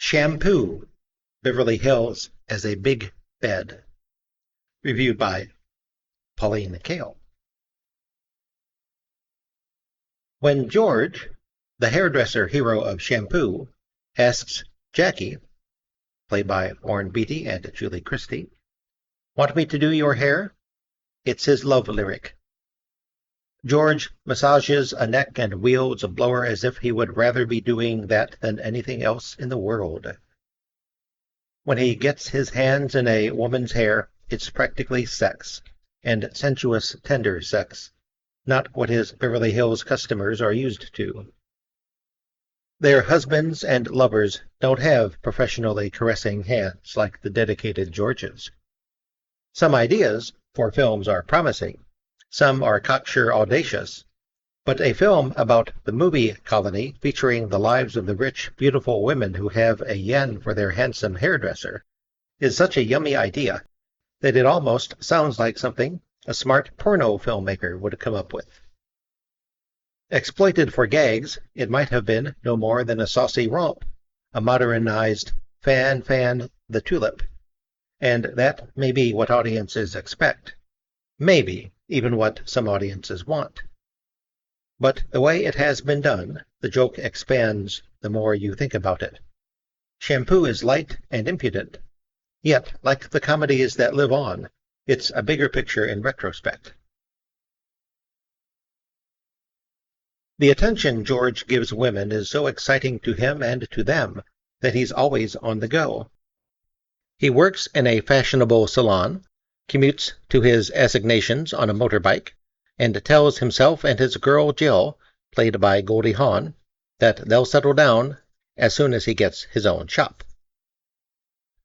Shampoo, Beverly Hills as a Big Bed. Reviewed by Pauline Kael. When George, the hairdresser hero of Shampoo, asks Jackie, played by Warren Beatty and Julie Christie, "Want me to do your hair?" It's his love lyric. George massages a neck and wields a blower as if he would rather be doing that than anything else in the world. When he gets his hands in a woman's hair, it's practically sex, and sensuous, tender sex, not what his Beverly Hills customers are used to. Their husbands and lovers don't have professionally caressing hands like the dedicated Georges. Some ideas for films are promising, some are cocksure audacious, but a film about the movie colony featuring the lives of the rich, beautiful women who have a yen for their handsome hairdresser is such a yummy idea that it almost sounds like something a smart porno filmmaker would come up with. Exploited for gags, it might have been no more than a saucy romp, a modernized fan the tulip, and that may be what audiences expect, maybe even what some audiences want. But the way it has been done, the joke expands the more you think about it. Shampoo is light and impudent, yet, like the comedies that live on, it's a bigger picture in retrospect. The attention George gives women is so exciting to him and to them that he's always on the go. He works in a fashionable salon, commutes to his assignations on a motorbike, and tells himself and his girl Jill, played by Goldie Hawn, that they'll settle down as soon as he gets his own shop.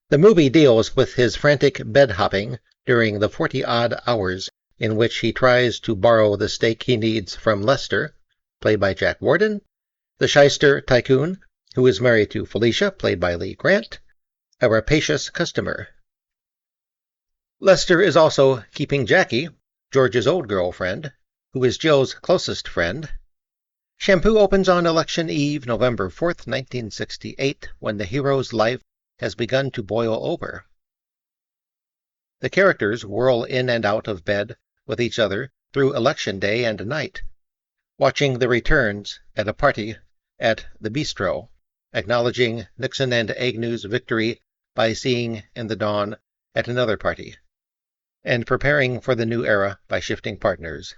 The movie deals with his frantic bed-hopping during the 40-odd hours in which he tries to borrow the steak he needs from Lester, played by Jack Warden, the shyster tycoon, who is married to Felicia, played by Lee Grant, a rapacious customer. Lester is also keeping Jackie, George's old girlfriend, who is Jill's closest friend. Shampoo opens on Election Eve, November 4th, 1968, when the hero's life has begun to boil over. The characters whirl in and out of bed with each other through Election Day and night, watching the returns at a party at the Bistro, acknowledging Nixon and Agnew's victory by seeing in the dawn at another party, and preparing for the new era by shifting partners.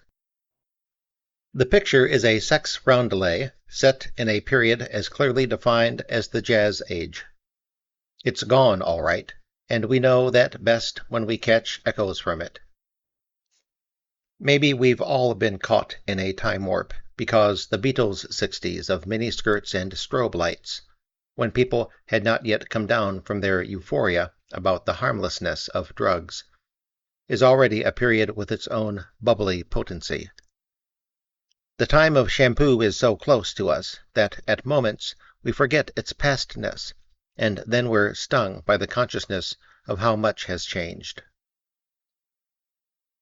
The picture is a sex roundelay set in a period as clearly defined as the Jazz Age. It's gone, all right, and we know that best when we catch echoes from it. Maybe we've all been caught in a time warp because the Beatles' 60s of miniskirts and strobe lights, when people had not yet come down from their euphoria about the harmlessness of drugs, is already a period with its own bubbly potency. The time of Shampoo is so close to us that at moments we forget its pastness, and then we're stung by the consciousness of how much has changed.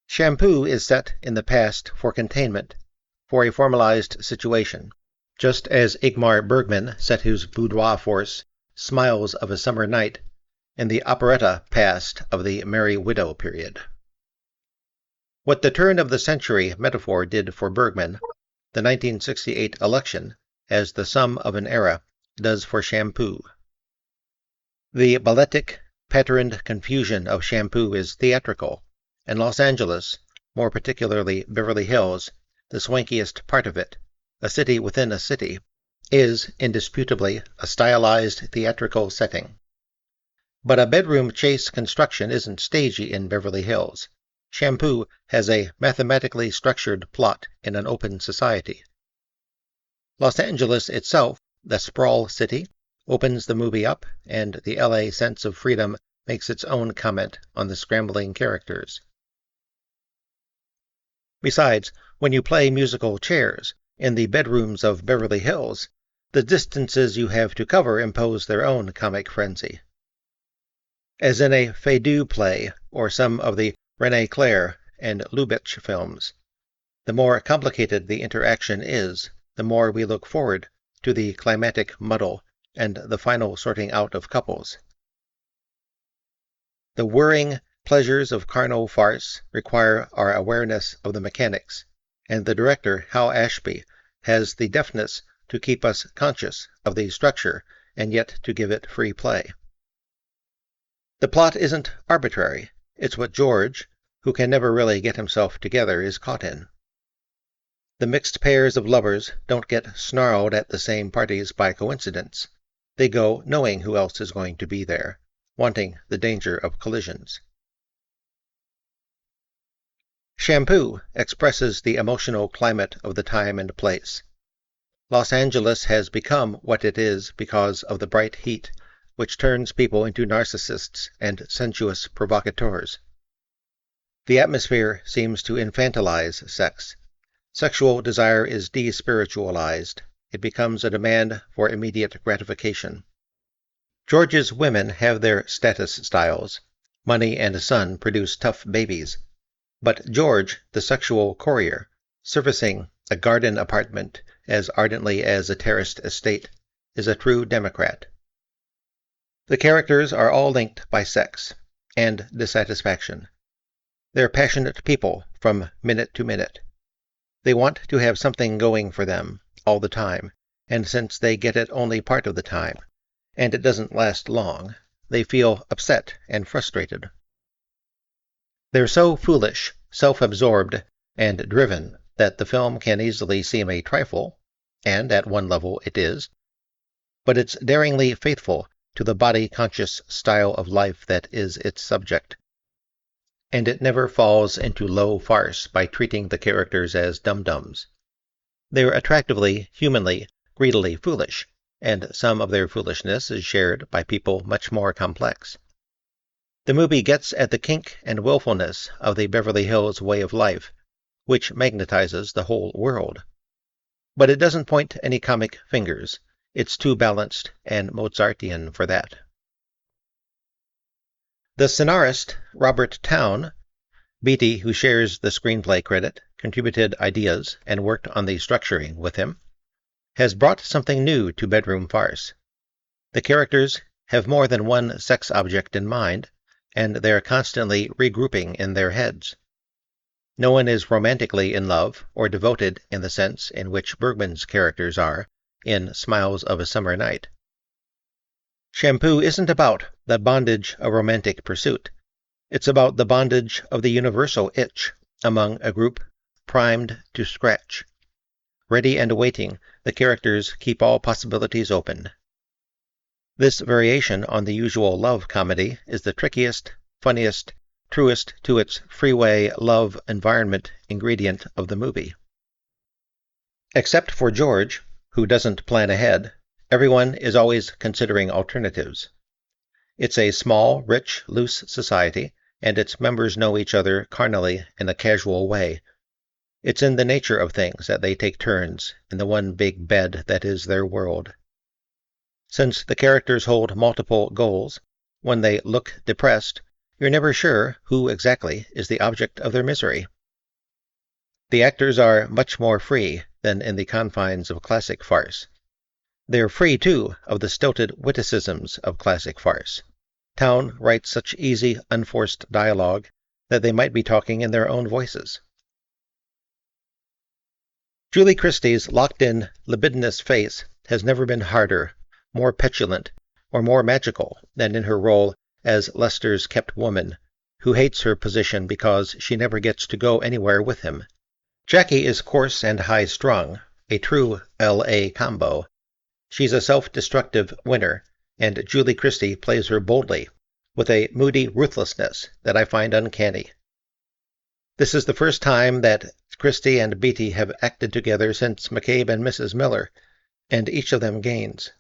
Shampoo is set in the past for containment, for a formalized situation, just as Ingmar Bergman set his boudoir force, Smiles of a Summer Night, in the operetta past of the Merry Widow period. What the turn-of-the-century metaphor did for Bergman, the 1968 election, as the sum of an era, does for Shampoo. The balletic, patterned confusion of Shampoo is theatrical, and Los Angeles, more particularly Beverly Hills, the swankiest part of it, a city within a city, is indisputably a stylized theatrical setting. But a bedroom chase construction isn't stagey in Beverly Hills. Shampoo has a mathematically structured plot in an open society. Los Angeles itself, the sprawl city, opens the movie up, and the LA sense of freedom makes its own comment on the scrambling characters. Besides, when you play musical chairs in the bedrooms of Beverly Hills, the distances you have to cover impose their own comic frenzy. As in a Feydeau play or some of the René Clair and Lubitsch films, the more complicated the interaction is, the more we look forward to the climatic muddle and the final sorting out of couples. The whirring pleasures of carnal farce require our awareness of the mechanics, and the director, Hal Ashby, has the deftness to keep us conscious of the structure and yet to give it free play. The plot isn't arbitrary. It's what George, who can never really get himself together, is caught in. The mixed pairs of lovers don't get snarled at the same parties by coincidence. They go knowing who else is going to be there, wanting the danger of collisions. Shampoo expresses the emotional climate of the time and place. Los Angeles has become what it is because of the bright heat, which turns people into narcissists and sensuous provocateurs. The atmosphere seems to infantilize sex. Sexual desire is despiritualized. It becomes a demand for immediate gratification. George's women have their status styles. Money and a son produce tough babies. But George, the sexual courier, servicing a garden apartment as ardently as a terraced estate, is a true Democrat. The characters are all linked by sex and dissatisfaction. They're passionate people from minute to minute. They want to have something going for them all the time, and since they get it only part of the time, and it doesn't last long, they feel upset and frustrated. They're so foolish, self-absorbed, and driven that the film can easily seem a trifle, and at one level it is, but it's daringly faithful to the body-conscious style of life that is its subject. And it never falls into low farce by treating the characters as dum-dums. They're attractively, humanly, greedily foolish, and some of their foolishness is shared by people much more complex. The movie gets at the kink and willfulness of the Beverly Hills way of life, which magnetizes the whole world. But it doesn't point any comic fingers. It's too balanced and Mozartian for that. The scenarist, Robert Towne, Beatty, who shares the screenplay credit, contributed ideas and worked on the structuring with him, has brought something new to bedroom farce. The characters have more than one sex object in mind, and they're constantly regrouping in their heads. No one is romantically in love or devoted in the sense in which Bergman's characters are in Smiles of a Summer Night. Shampoo isn't about the bondage of romantic pursuit. It's about the bondage of the universal itch among a group primed to scratch. Ready and waiting, the characters keep all possibilities open. This variation on the usual love comedy is the trickiest, funniest, truest to its freeway love environment ingredient of the movie. Except for George, who doesn't plan ahead, everyone is always considering alternatives. It's a small, rich, loose society, and its members know each other carnally in a casual way. It's in the nature of things that they take turns in the one big bed that is their world. Since the characters hold multiple goals, when they look depressed, you're never sure who exactly is the object of their misery. The actors are much more free than in the confines of classic farce. They're free, too, of the stilted witticisms of classic farce. Towne writes such easy, unforced dialogue that they might be talking in their own voices. Julie Christie's locked-in, libidinous face has never been harder, more petulant, or more magical than in her role as Lester's kept woman, who hates her position because she never gets to go anywhere with him. Jackie is coarse and high-strung, a true L.A. combo. She's a self-destructive winner, and Julie Christie plays her boldly, with a moody ruthlessness that I find uncanny. This is the first time that Christie and Beatty have acted together since McCabe and Mrs. Miller, and each of them gains.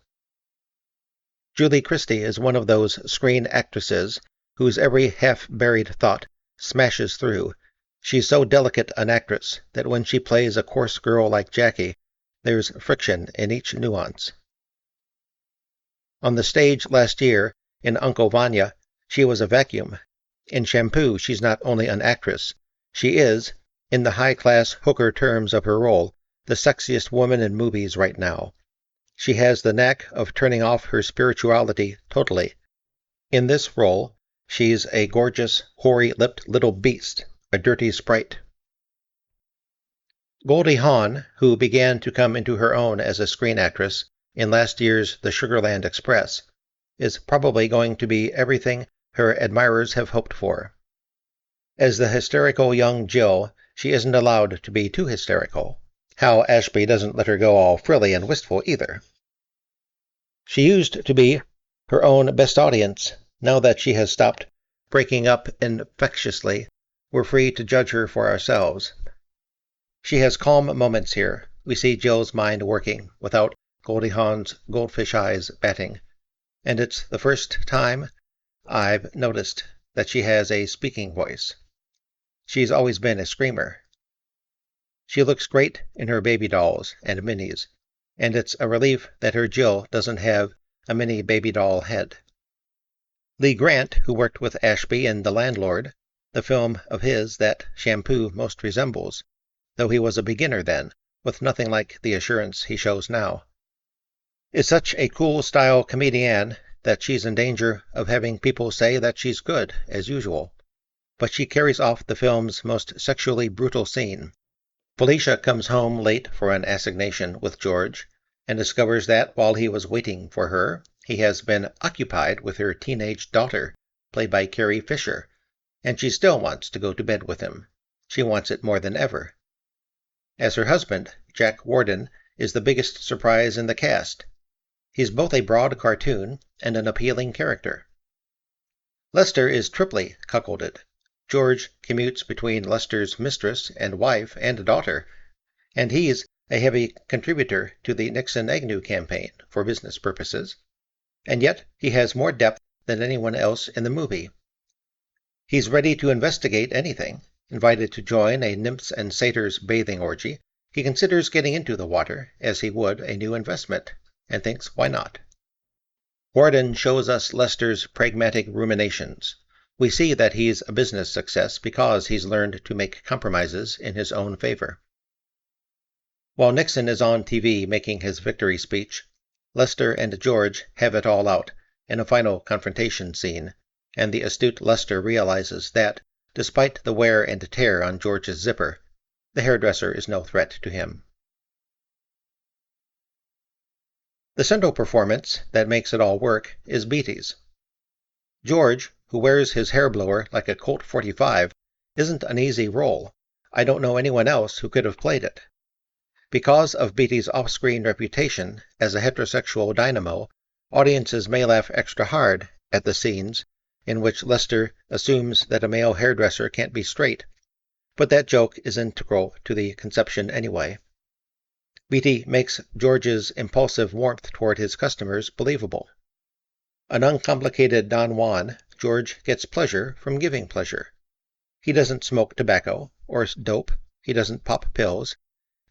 Julie Christie is one of those screen actresses whose every half-buried thought smashes through. She's so delicate an actress that when she plays a coarse girl like Jackie, there's friction in each nuance. On the stage last year, in Uncle Vanya, she was a vacuum. In Shampoo, she's not only an actress, she is, in the high-class hooker terms of her role, the sexiest woman in movies right now. She has the knack of turning off her spirituality totally. In this role, she's a gorgeous, hoary-lipped little beast, a dirty sprite. Goldie Hawn, who began to come into her own as a screen actress in last year's The Sugarland Express, is probably going to be everything her admirers have hoped for. As the hysterical young Jill, she isn't allowed to be too hysterical. Hal Ashby doesn't let her go all frilly and wistful either. She used to be her own best audience. Now that she has stopped breaking up infectiously, we're free to judge her for ourselves. She has calm moments here. We see Jill's mind working without Goldie Hawn's goldfish eyes batting. And it's the first time I've noticed that she has a speaking voice. She's always been a screamer. She looks great in her baby dolls and minis, and it's a relief that her Jill doesn't have a mini baby doll head. Lee Grant, who worked with Ashby in The Landlord, the film of his that Shampoo most resembles, though he was a beginner then, with nothing like the assurance he shows now, is such a cool-style comedienne that she's in danger of having people say that she's good, as usual. But she carries off the film's most sexually brutal scene. Felicia comes home late for an assignation with George, and discovers that while he was waiting for her, he has been occupied with her teenage daughter, played by Carrie Fisher, and she still wants to go to bed with him. She wants it more than ever. As her husband, Jack Warden is the biggest surprise in the cast. He's both a broad cartoon and an appealing character. Lester is triply cuckolded. George commutes between Lester's mistress and wife and daughter, and he's a heavy contributor to the Nixon-Agnew campaign for business purposes, and yet he has more depth than anyone else in the movie. He's ready to investigate anything. Invited to join a nymphs and satyrs bathing orgy, he considers getting into the water as he would a new investment, and thinks why not. Warden shows us Lester's pragmatic ruminations. We see that he's a business success because he's learned to make compromises in his own favor. While Nixon is on TV making his victory speech, Lester and George have it all out in a final confrontation scene, and the astute Lester realizes that, despite the wear and tear on George's zipper, the hairdresser is no threat to him. The central performance that makes it all work is Beatty's. George, who wears his hair blower like a Colt 45, isn't an easy role. I don't know anyone else who could have played it. Because of Beatty's off-screen reputation as a heterosexual dynamo, audiences may laugh extra hard at the scenes in which Lester assumes that a male hairdresser can't be straight, but that joke is integral to the conception anyway. Beatty makes George's impulsive warmth toward his customers believable. An uncomplicated Don Juan, George gets pleasure from giving pleasure. He doesn't smoke tobacco or dope. He doesn't pop pills.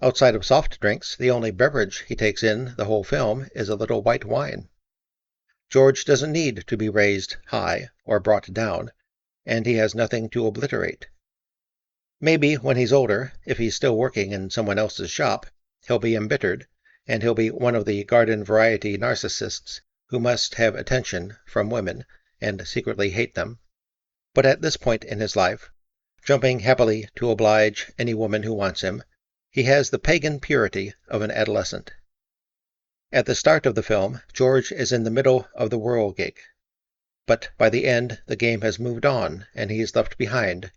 Outside of soft drinks, the only beverage he takes in the whole film is a little white wine. George doesn't need to be raised high or brought down, and he has nothing to obliterate. Maybe when he's older, if he's still working in someone else's shop, he'll be embittered, and he'll be one of the garden-variety narcissists who must have attention from women and secretly hate them. But at this point in his life, jumping happily to oblige any woman who wants him, he has the pagan purity of an adolescent. At the start of the film, George is in the middle of the whirligig. But by the end, the game has moved on, and he is left behind,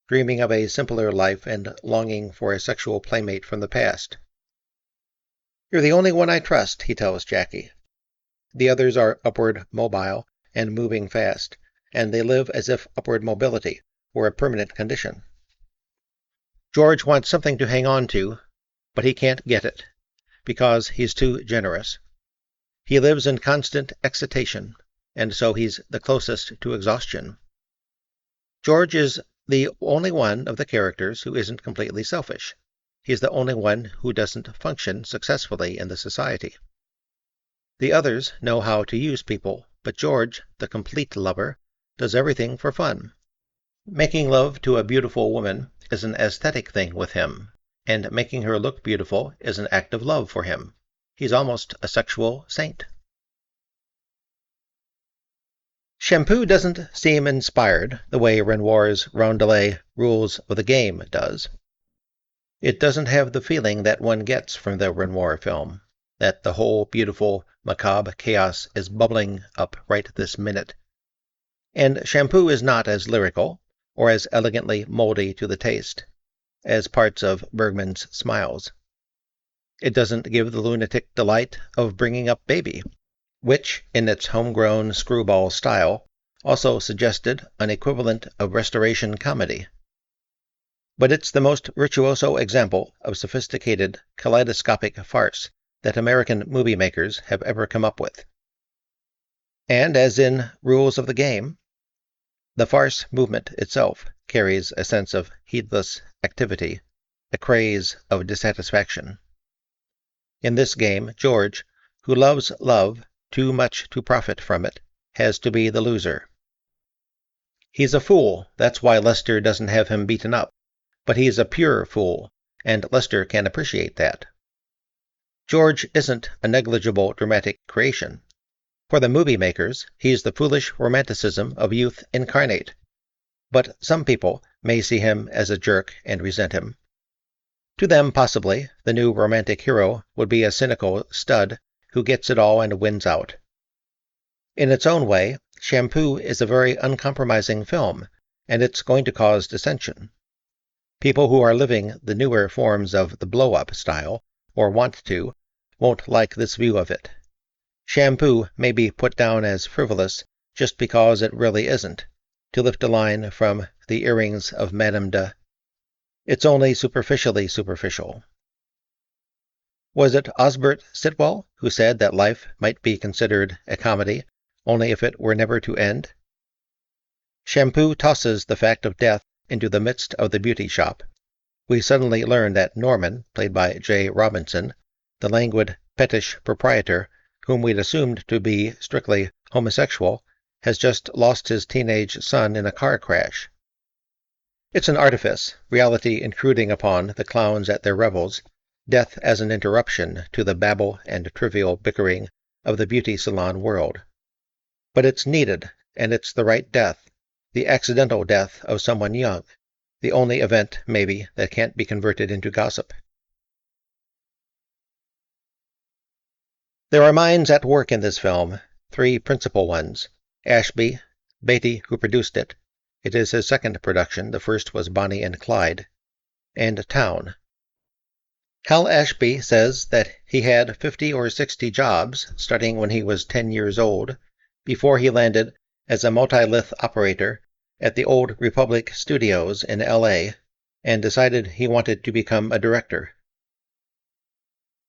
dreaming of a simpler life and longing for a sexual playmate from the past. "You're the only one I trust," he tells Jackie. The others are upward mobile and moving fast, and they live as if upward mobility were a permanent condition. George wants something to hang on to, but he can't get it, because he's too generous. He lives in constant excitation, and so he's the closest to exhaustion. George is the only one of the characters who isn't completely selfish. He's the only one who doesn't function successfully in the society. The others know how to use people, but George, the complete lover, does everything for fun. Making love to a beautiful woman is an aesthetic thing with him, and making her look beautiful is an act of love for him. He's almost a sexual saint. Shampoo doesn't seem inspired the way Renoir's Rondelet Rules of the Game does. It doesn't have the feeling that one gets from the Renoir film, that the whole beautiful, macabre chaos is bubbling up right this minute. And Shampoo is not as lyrical, or as elegantly moldy to the taste, as parts of Bergman's Smiles. It doesn't give the lunatic delight of bringing up baby, which, in its homegrown screwball style, also suggested an equivalent of restoration comedy. But it's the most virtuoso example of sophisticated, kaleidoscopic farce that American movie makers have ever come up with. And as in Rules of the Game, the farce movement itself carries a sense of heedless activity, a craze of dissatisfaction. In this game, George, who loves love too much to profit from it, has to be the loser. He's a fool, that's why Lester doesn't have him beaten up, but he's a pure fool, and Lester can appreciate that. George isn't a negligible dramatic creation. For the movie makers, he's the foolish romanticism of youth incarnate, but some people may see him as a jerk and resent him. To them, possibly, the new romantic hero would be a cynical stud who gets it all and wins out. In its own way, Shampoo is a very uncompromising film, and it's going to cause dissension. People who are living the newer forms of the blow-up style, or want to, won't like this view of it. Shampoo may be put down as frivolous just because it really isn't, to lift a line from The Earrings of Madame de. It's only superficially superficial. Was it Osbert Sitwell who said that life might be considered a comedy only if it were never to end? Shampoo tosses the fact of death into the midst of the beauty shop. We suddenly learn that Norman, played by J. Robinson, the languid, pettish proprietor, whom we'd assumed to be strictly homosexual, has just lost his teenage son in a car crash. It's an artifice, reality intruding upon the clowns at their revels, death as an interruption to the babble and trivial bickering of the beauty salon world. But it's needed, and it's the right death, the accidental death of someone young, the only event, maybe, that can't be converted into gossip. There are minds at work in this film, three principal ones: Ashby, Beatty, who produced it. It is his second production, the first was Bonnie and Clyde, and Town. Hal Ashby says that he had 50 or 60 jobs, starting when he was 10 years old, before he landed as a multi-lith operator at the Old Republic Studios in L.A., and decided he wanted to become a director.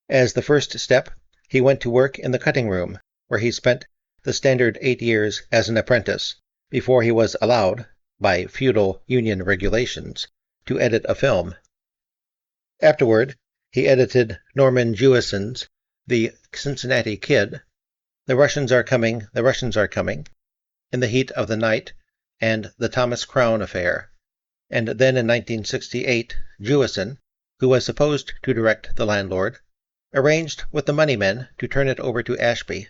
As the first step, he went to work in the cutting room, where he spent the standard 8 years as an apprentice, before he was allowed, by feudal union regulations, to edit a film. Afterward, he edited Norman Jewison's The Cincinnati Kid, The Russians Are Coming, The Russians Are Coming, In the Heat of the Night, and The Thomas Crown Affair. And then in 1968, Jewison, who was supposed to direct The Landlord, arranged with the moneymen to turn it over to Ashby.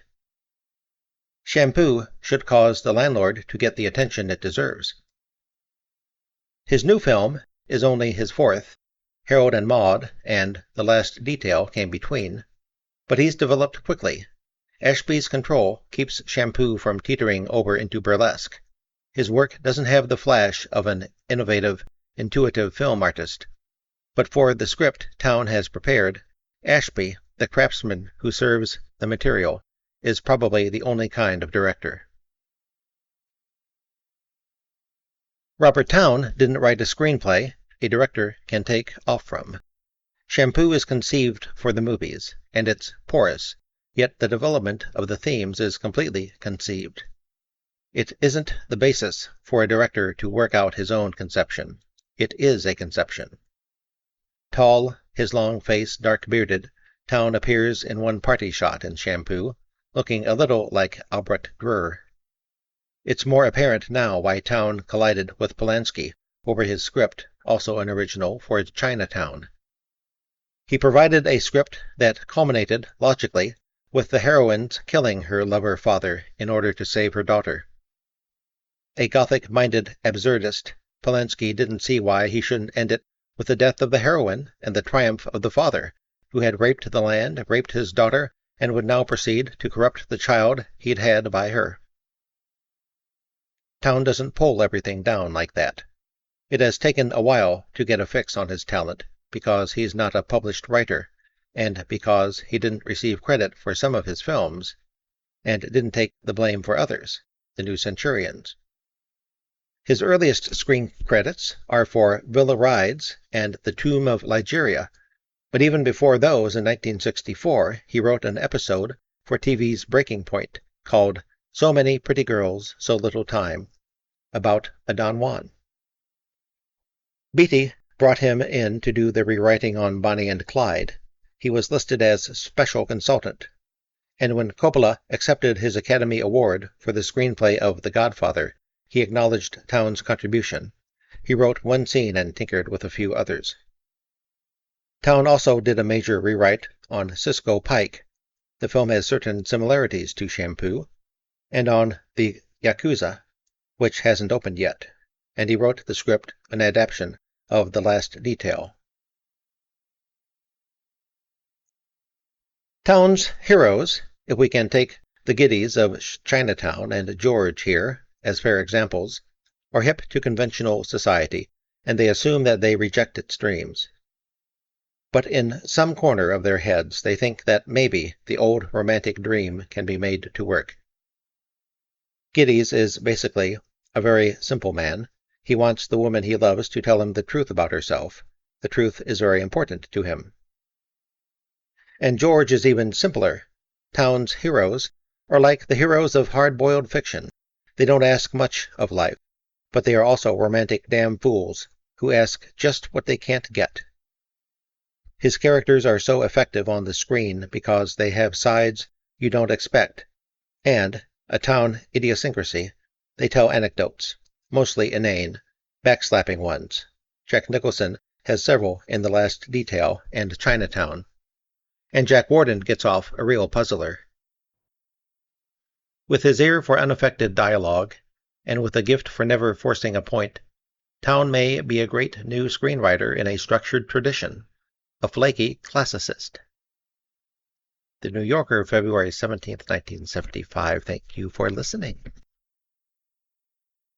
Shampoo should cause The Landlord to get the attention it deserves. His new film is only his fourth. Harold and Maude and The Last Detail came between, but he's developed quickly. Ashby's control keeps Shampoo from teetering over into burlesque. His work doesn't have the flash of an innovative, intuitive film artist. But for the script Town has prepared, Ashby, the craftsman who serves the material, is probably the only kind of director. Robert Towne didn't write a screenplay a director can take off from. Shampoo is conceived for the movies, and it's porous, yet the development of the themes is completely conceived. It isn't the basis for a director to work out his own conception. It is a conception. Tall, his long face dark-bearded, Towne appears in one party shot in Shampoo, looking a little like Albrecht Dürer. It's more apparent now why Towne collided with Polanski over his script, also an original, for Chinatown. He provided a script that culminated, logically, with the heroine killing her lover-father in order to save her daughter. A Gothic-minded absurdist, Polanski didn't see why he shouldn't end it with the death of the heroine and the triumph of the father, who had raped the land, raped his daughter, and would now proceed to corrupt the child he'd had by her. Town doesn't pull everything down like that. It has taken a while to get a fix on his talent, because he's not a published writer, and because he didn't receive credit for some of his films, and didn't take the blame for others, The New Centurions. His earliest screen credits are for Villa Rides and The Tomb of Ligeia, but even before those, in 1964, he wrote an episode for TV's Breaking Point called So Many Pretty Girls, So Little Time, about a Don Juan. Beatty brought him in to do the rewriting on Bonnie and Clyde. He was listed as special consultant, and when Coppola accepted his Academy Award for the screenplay of The Godfather, he acknowledged Town's contribution. He wrote one scene and tinkered with a few others. Town also did a major rewrite on Cisco Pike. The film has certain similarities to Shampoo, and on The Yakuza, which hasn't opened yet, and he wrote the script, an adaptation of The Last Detail. Town's heroes, if we can take the Giddies of Chinatown and George here as fair examples, are hip to conventional society, and they assume that they reject its dreams. But in some corner of their heads they think that maybe the old romantic dream can be made to work. Giddies is basically a very simple man. He wants the woman he loves to tell him the truth about herself. The truth is very important to him. And George is even simpler. Town's heroes are like the heroes of hard-boiled fiction. They don't ask much of life, but they are also romantic damn fools who ask just what they can't get. His characters are so effective on the screen because they have sides you don't expect, and, a town idiosyncrasy, they tell anecdotes, mostly inane, backslapping ones. Jack Nicholson has several in The Last Detail and Chinatown, and Jack Warden gets off a real puzzler. With his ear for unaffected dialogue, and with a gift for never forcing a point, Town may be a great new screenwriter in a structured tradition, a flaky classicist. The New Yorker, February 17, 1975. Thank you for listening.